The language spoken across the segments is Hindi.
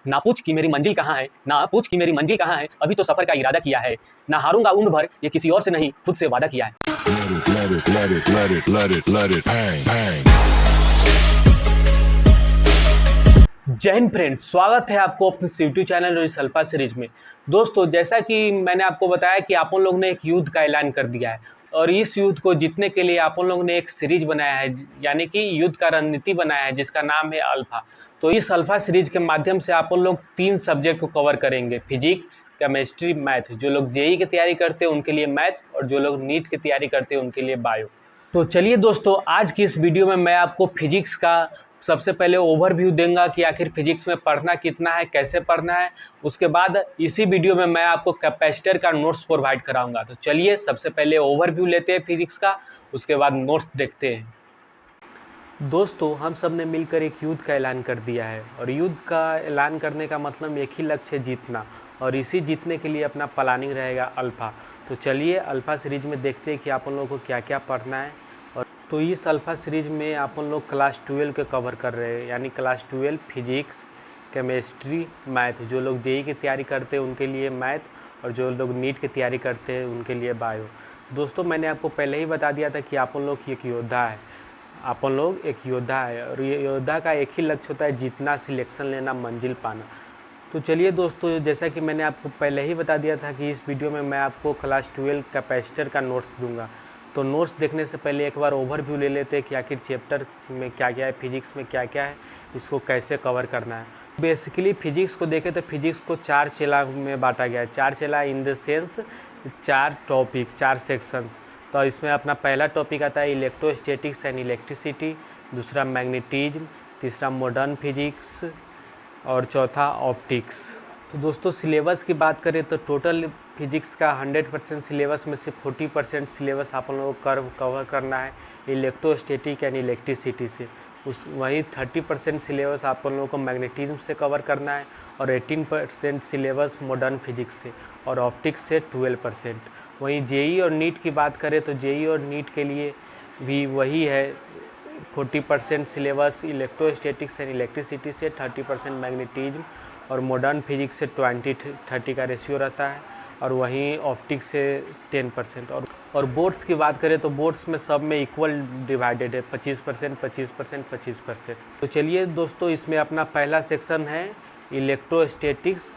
ना पूछ कि मेरी मंजिल कहाँ है, ना पूछ कि मेरी मंजिल कहाँ है, अभी तो सफर का इरादा किया है, ना हारूंगा उम्र भर, ये किसी और से नहीं खुद से वादा किया है। जय हिंद फ्रेंड्स, स्वागत है आपको अपने यूट्यूब चैनल और इस अल्फा सीरीज में। दोस्तों, जैसा कि मैंने आपको बताया कि आप लोग ने एक युद्ध का ऐलान कर दिया है और इस युद्ध को जीतने के लिए आप लोग ने एक सीरीज बनाया है, यानी कि युद्ध का रणनीति बनाया है जिसका नाम है अल्फा। तो इस अल्फा सीरीज के माध्यम से आप लोग 3 सब्जेक्ट को कवर करेंगे, फिजिक्स, केमिस्ट्री, मैथ। जो लोग जेईई की तैयारी करते हैं उनके लिए मैथ और जो लोग नीट की तैयारी करते हैं उनके लिए बायो। तो चलिए दोस्तों, आज की इस वीडियो में मैं आपको फिजिक्स का सबसे पहले ओवरव्यू देंगे कि आखिर फिजिक्स में पढ़ना कितना है, कैसे पढ़ना है। उसके बाद इसी वीडियो में मैं आपको कैपेसिटर का नोट्स प्रोवाइड कराऊंगा। तो चलिए सबसे पहले ओवरव्यू लेते हैं फिजिक्स का, उसके बाद नोट्स देखते हैं। दोस्तों, हम सब ने मिलकर एक युद्ध का ऐलान कर दिया है और युद्ध का ऐलान करने का मतलब एक ही लक्ष्य है, जीतना। और इसी जीतने के लिए अपना प्लानिंग रहेगा अल्फ़ा। तो चलिए अल्फ़ा सीरीज में देखते हैं कि आप लोगों को क्या क्या पढ़ना है। और तो इस अल्फ़ा सीरीज में आप लोग क्लास 12 के कवर कर रहे हैं, यानी क्लास 12 फिजिक्स, केमिस्ट्री, मैथ। जो लोग जेईई की तैयारी करते हैं उनके लिए मैथ और जो लोग नीट की तैयारी करते हैं उनके लिए बायो। दोस्तों, मैंने आपको पहले ही बता दिया था कि आप लोग एक योद्धा है, अपन लोग एक योद्धा है और ये योद्धा का एक ही लक्ष्य होता है, जीतना, सिलेक्शन लेना, मंजिल पाना। तो चलिए दोस्तों, जैसा कि मैंने आपको पहले ही बता दिया था कि इस वीडियो में मैं आपको क्लास 12 कैपेसिटर का नोट्स दूंगा। तो नोट्स देखने से पहले एक बार ओवरव्यू ले लेते हैं कि आखिर चैप्टर में क्या क्या है, फिजिक्स में क्या क्या है, इसको कैसे कवर करना है। बेसिकली फिजिक्स को देखें तो फिजिक्स को 4 चेला में बांटा गया है। 4 चेला in the sense 4 topic, 4 sections. तो इसमें अपना पहला टॉपिक आता है इलेक्ट्रोस्टैटिक्स एंड इलेक्ट्रिसिटी, दूसरा मैग्नेटिज्म, तीसरा मॉडर्न फिजिक्स और चौथा ऑप्टिक्स। तो दोस्तों, सिलेबस की बात करें तो टोटल फिजिक्स का 100% सिलेबस में से 40% सिलेबस आप लोगों को कवर करना है इलेक्ट्रोस्टैटिक एंड इलेक्ट्रिसिटी से। वहीं 30% सिलेबस आप लोगों को मैग्नेटिज्म से कवर करना है और 18% सिलेबस मॉडर्न फिजिक्स से और ऑप्टिक्स से 12%। वहीं जेईई और नीट की बात करें तो जेईई और नीट के लिए भी वही है, 40% सिलेबस इलेक्ट्रोस्टैटिक्स एंड इलेक्ट्रिसिटी से, 30% मैग्नेटिज्म और मॉडर्न फिजिक्स से 20-30 का रेशियो रहता है और वहीं ऑप्टिक्स से 10%। और बोर्ड्स की बात करें तो बोर्ड्स में सब में इक्वल डिवाइडेड है, 25%, 25%, 25%। तो चलिए दोस्तों, इसमें अपना पहला सेक्शन है इलेक्ट्रोस्टैटिक्स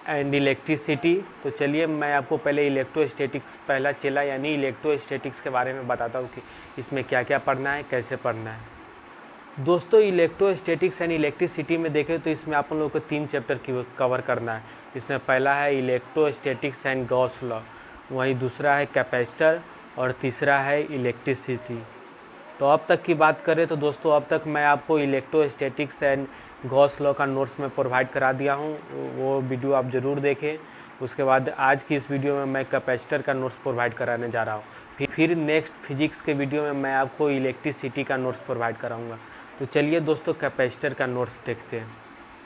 एंड इलेक्ट्रिसिटी। तो चलिए मैं आपको पहले इलेक्ट्रोस्टैटिक्स पहला चेला यानी इलेक्ट्रोस्टैटिक्स के बारे में बताता हूँ कि इसमें क्या क्या पढ़ना है, कैसे पढ़ना है। दोस्तों, इलेक्ट्रोस्टैटिक्स एंड इलेक्ट्रिसिटी में देखें तो इसमें आप लोगों को 3 चैप्टर कवर करना है। इसमें पहला है इलेक्ट्रोस्टैटिक्स एंड गॉस लॉ, वहीं दूसरा है कैपेसिटर और तीसरा है इलेक्ट्रिसिटी। तो अब तक की बात करें तो दोस्तों, अब तक मैं आपको इलेक्ट्रोस्टैटिक्स एंड गॉस लॉ का नोट्स में प्रोवाइड करा दिया हूँ, वो वीडियो आप ज़रूर देखें। उसके बाद आज की इस वीडियो में मैं कैपेसिटर का नोट्स प्रोवाइड कराने जा रहा हूँ। फिर नेक्स्ट फिजिक्स के वीडियो में मैं आपको इलेक्ट्रिसिटी का नोट्स प्रोवाइड कराऊँगा। तो चलिए दोस्तों, कैपेसिटर का नोट्स देखते हैं।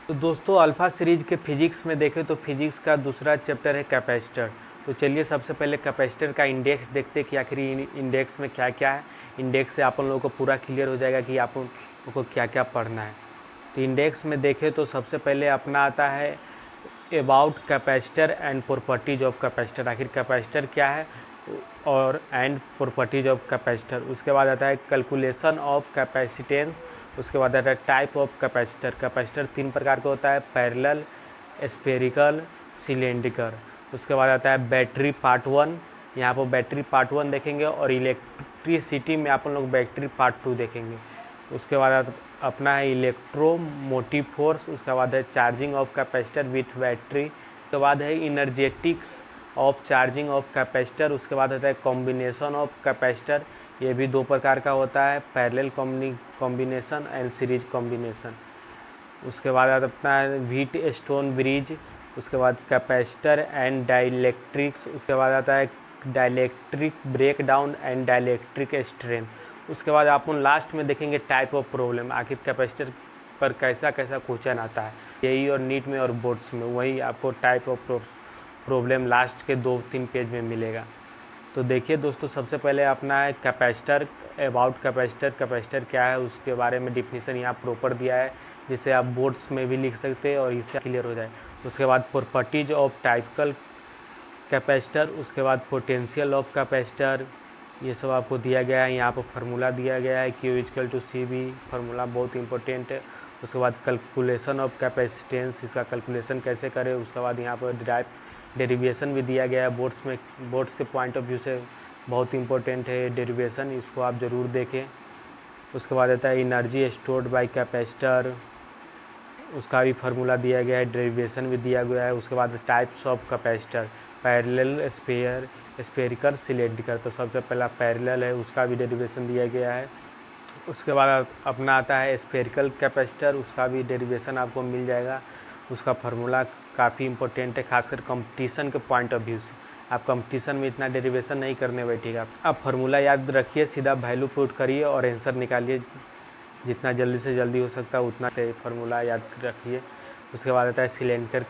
तो दोस्तों, अल्फ़ा सीरीज के फिजिक्स में देखें तो फिजिक्स का दूसरा चैप्टर है कैपेसिटर। तो चलिए सबसे पहले कैपेसिटर का इंडेक्स देखते हैं कि आखिर इंडेक्स में क्या क्या है। इंडेक्स से आप लोगों को पूरा क्लियर हो जाएगा कि आप लोगों को क्या क्या पढ़ना है। तो इंडेक्स में देखें तो सबसे पहले अपना आता है about capacitor and properties of capacitor, आखिर कैपेसिटर क्या है और एंड प्रॉपर्टीज ऑफ कैपेसिटर। उसके बाद आता है कैलकुलेशन ऑफ कैपेसिटेंस। उसके बाद आता है टाइप ऑफ कैपेसिटर। कैपेसिटर 3 प्रकार का होता है, पैरेलल, स्फेरिकल, सिलेंड्रिकल। उसके बाद आता है बैटरी पार्ट 1, यहाँ पर बैटरी पार्ट 1 देखेंगे और इलेक्ट्रिसिटी में आप लोग बैटरी पार्ट 2 देखेंगे। उसके बाद अपना है इलेक्ट्रोमोटिव फोर्स। उसके बाद है charging of capacitor with battery. उसके बाद है इनर्जेटिक्स ऑफ चार्जिंग ऑफ कैपेसिटर। उसके बाद आता है कॉम्बिनेशन ऑफ कैपेसिटर, ये भी 2 प्रकार का होता है, parallel combination and series combination. उसके बाद अपना है व्हीट स्टोन ब्रिज। उसके बाद कैपेसिटर एंड डाइलेक्ट्रिक्स। उसके बाद आता है dielectric breakdown and dielectric strength. उसके बाद आप लास्ट में देखेंगे टाइप ऑफ प्रॉब्लम, आखिर कैपेसिटर पर कैसा कैसा क्वेश्चन आता है जेईई और नीट में और बोर्ड्स में, वही आपको टाइप ऑफ प्रॉब्लम लास्ट के 2-3 पेज में मिलेगा। तो देखिए दोस्तों, सबसे पहले अपना है कैपेसिटर, अबाउट कैपेसिटर, कैपेसिटर क्या है उसके बारे में डिफिनीसन यहाँ प्रॉपर दिया है, जिसे आप बोर्ड्स में भी लिख सकते हैं और इससे क्लियर हो जाए। उसके बाद प्रॉपर्टीज ऑफ टाइपिकल कैपेसिटर, उसके बाद पोटेंशियल ऑफ कैपेसिटर, ये सब आपको दिया गया है। यहाँ पर फार्मूला दिया गया है Q=CV, फार्मूला बहुत इंपॉर्टेंट है। उसके बाद कैलकुलेशन ऑफ कैपेसिटेंस, इसका कैलकुलेशन कैसे करें। उसके बाद यहाँ पर डेरिवेशन भी दिया गया है बोर्ड्स में, बोर्ड्स के पॉइंट ऑफ व्यू से बहुत इंपॉर्टेंट है डेरिवेशन, इसको आप ज़रूर देखें। उसके बाद आता है एनर्जी स्टोर्ड बाय कैपेसिटर, उसका भी फार्मूला दिया गया है, डेरिवेशन भी दिया गया है। उसके बाद types of capacitor, parallel, spherical, cylindrical. तो सबसे पहला पैरेलल है, उसका भी डेरिवेशन दिया गया है। उसके बाद अपना आता है स्फेरिकल कैपेसिटर, उसका भी डेरिवेशन आपको मिल जाएगा। उसका फार्मूला काफ़ी इंपॉर्टेंट है, खासकर कंपटीशन के पॉइंट ऑफ व्यू से। आप कंपटीशन में इतना डेरिवेशन नहीं करने बैठिएगा, आप फार्मूला याद रखिए, सीधा वैल्यू पुट करिए और आंसर निकालिए, जितना जल्दी से जल्दी हो सकता है उतना फार्मूला याद रखिए। उसके बाद आता है सिलेंडर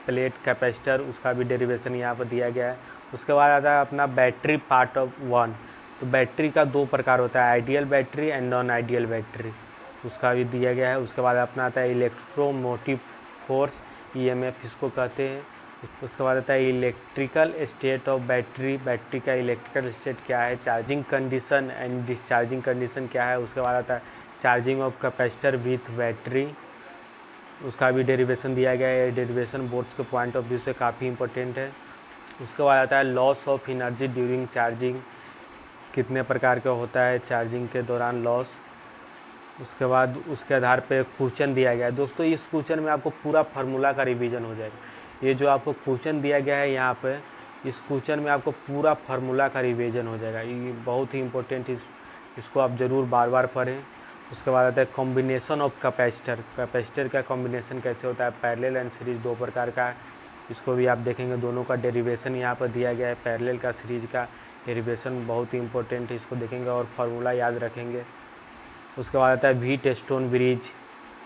प्लेट कैपेसिटर, उसका भी डेरिवेशन यहाँ पर दिया गया है। उसके बाद आता है अपना बैटरी पार्ट ऑफ 1। तो बैटरी का 2 प्रकार होता है, ideal battery and non ideal battery, उसका भी दिया गया है। उसके बाद अपना आता है इलेक्ट्रोमोटिव फोर्स, EMF इसको कहते हैं। उसके बाद आता है electrical state of battery, battery का इलेक्ट्रिकल स्टेट क्या है, charging condition and discharging condition क्या है। उसके बाद आता है charging of capacitor with battery, उसका भी डेरिवेशन दिया गया है। डेरिवेशन बोर्ड्स के पॉइंट ऑफ व्यू से काफ़ी इंपॉर्टेंट है। उसके बाद आता है loss of energy during charging, कितने प्रकार का होता है चार्जिंग के दौरान लॉस। उसके बाद उसके आधार पे क्वेश्चन दिया गया है। दोस्तों इस क्वेश्चन में आपको पूरा फार्मूला का रिवीजन हो जाएगा। ये जो आपको क्वेश्चन दिया गया है यहाँ पे, इस क्वेश्चन में आपको पूरा फार्मूला का रिवीजन हो जाएगा। ये बहुत ही इंपॉर्टेंट, इसको आप ज़रूर बार बार पढ़ें। उसके बाद आता है कॉम्बिनेशन ऑफ कैपेसिटर, कैपेसिटर का कॉम्बिनेशन कैसे होता है, पैरेलल एंड सीरीज 2 प्रकार का है, इसको भी आप देखेंगे। दोनों का डेरिवेशन यहाँ पर दिया गया है, पैरेलल का सीरीज का डेरिवेशन बहुत ही इंपॉर्टेंट है, इसको देखेंगे और फार्मूला याद रखेंगे। उसके बाद आता है व्हीट स्टोन ब्रिज,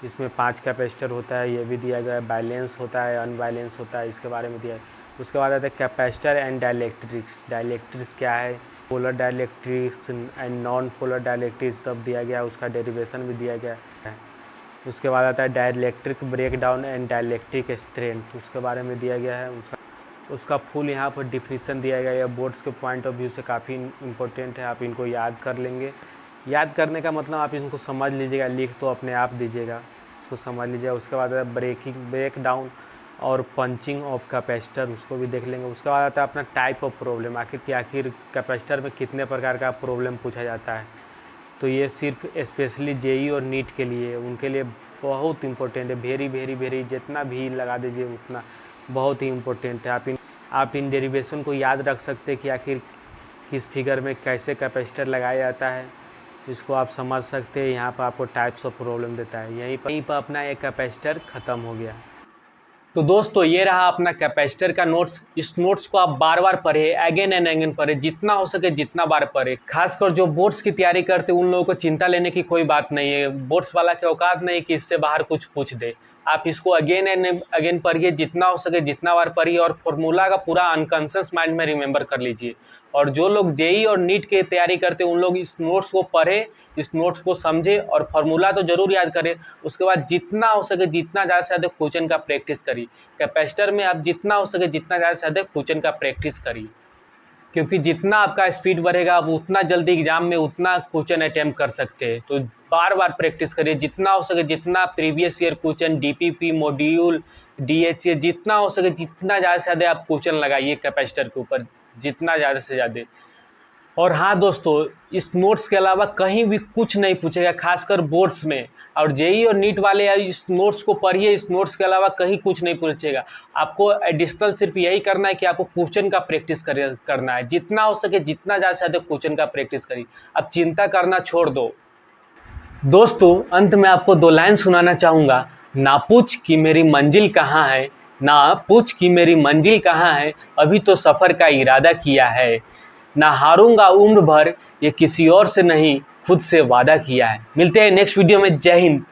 इसमें 5 कैपेसिटर होता है, ये भी दिया गया है। बैलेंस होता है, अनबैलेंस होता है, इसके बारे में दिया है। उसके बाद आता है कैपेसिटर एंड डाइलेक्ट्रिक्स, डाइलेक्ट्रिक्स क्या है, polar dielectrics and non polar dielectrics सब दिया गया है, उसका डेरिवेशन भी दिया गया है। उसके बाद आता है dielectric breakdown and dielectric strength, उसके बारे में दिया गया है। उसका फुल यहाँ पर डिफिनीसन दिया गया है। बोर्ड्स के पॉइंट ऑफ व्यू से काफ़ी इंपॉर्टेंट है, आप इनको याद कर लेंगे। याद करने का मतलब आप इनको समझ लीजिएगा, लिख तो अपने आप दीजिएगा, उसको समझ लीजिएगा। उसके बाद ब्रेक डाउन और पंचिंग ऑफ कैपेसिटर, उसको भी देख लेंगे। उसके बाद आता है अपना टाइप ऑफ प्रॉब्लम, आखिर कैपेसिटर में कितने प्रकार का प्रॉब्लम पूछा जाता है। तो ये सिर्फ स्पेशली जेई और नीट के लिए, उनके लिए बहुत इंपॉर्टेंट है। वेरी वेरी वेरी, जितना भी लगा दीजिए उतना बहुत ही इंपॉर्टेंट है। आप इन डेरिवेशन को याद रख सकते हैं कि आखिर किस फिगर में कैसे कैपेसिटर लगाया जाता है, इसको आप समझ सकते हैं। यहाँ पर आपको टाइप्स ऑफ प्रॉब्लम देता है, यहीं पर अपना एक कैपेसिटर ख़त्म हो गया। तो दोस्तों ये रहा अपना कैपेसिटर का नोट्स। इस नोट्स को आप बार बार पढ़े, अगेन एंड अगेन पढ़े, जितना हो सके जितना बार पढ़े। खासकर जो बोर्ड्स की तैयारी करते उन लोगों को चिंता लेने की कोई बात नहीं है, बोर्ड्स वाला की औकात नहीं कि इससे बाहर कुछ पूछ दे। आप इसको अगेन एंड अगेन पढ़िए, जितना हो सके जितना बार पढ़िए, और फॉर्मूला का पूरा अनकॉन्शियस माइंड में रिमेंबर कर लीजिए। और जो लोग जेई और नीट की तैयारी करते हैं उन लोग इस नोट्स को पढ़े, इस नोट्स को समझे और फार्मूला तो जरूर याद करें। उसके बाद जितना हो सके जितना ज़्यादा से ज़्यादा क्वेश्चन का प्रैक्टिस करिए। कैपेसिटर में आप जितना हो सके जितना ज़्यादा से ज़्यादा क्वेश्चन का प्रैक्टिस करिए, क्योंकि जितना आपका स्पीड बढ़ेगा आप उतना जल्दी एग्जाम में उतना क्वेश्चन अटैम्प्ट कर सकते हैं। तो बार बार प्रैक्टिस करिए, जितना हो सके जितना previous year question, DPP module, DHA, जितना हो सके जितना ज़्यादा से ज़्यादा आप क्वेश्चन लगाइए कैपेसिटर के ऊपर, जितना ज़्यादा से ज़्यादा। और हाँ दोस्तों, इस नोट्स के अलावा कहीं भी कुछ नहीं पूछेगा, खासकर बोर्ड्स में। और जेई और नीट वाले इस नोट्स को पढ़िए, इस नोट्स के अलावा कहीं कुछ नहीं पूछेगा। आपको एडिशनल सिर्फ यही करना है कि आपको क्वेश्चन का प्रैक्टिस करना है, जितना हो सके जितना ज़्यादा से ज़्यादा क्वेश्चन का प्रैक्टिस करिए। अब चिंता करना छोड़ दो। दोस्तों अंत में आपको 2 लाइन सुनाना चाहूँगा। ना पूछ कि मेरी मंजिल कहाँ है, ना पूछ कि मेरी मंजिल कहाँ है, अभी तो सफ़र का इरादा किया है। ना हारूंगा उम्र भर, ये किसी और से नहीं खुद से वादा किया है। मिलते हैं नेक्स्ट वीडियो में। जय हिंद।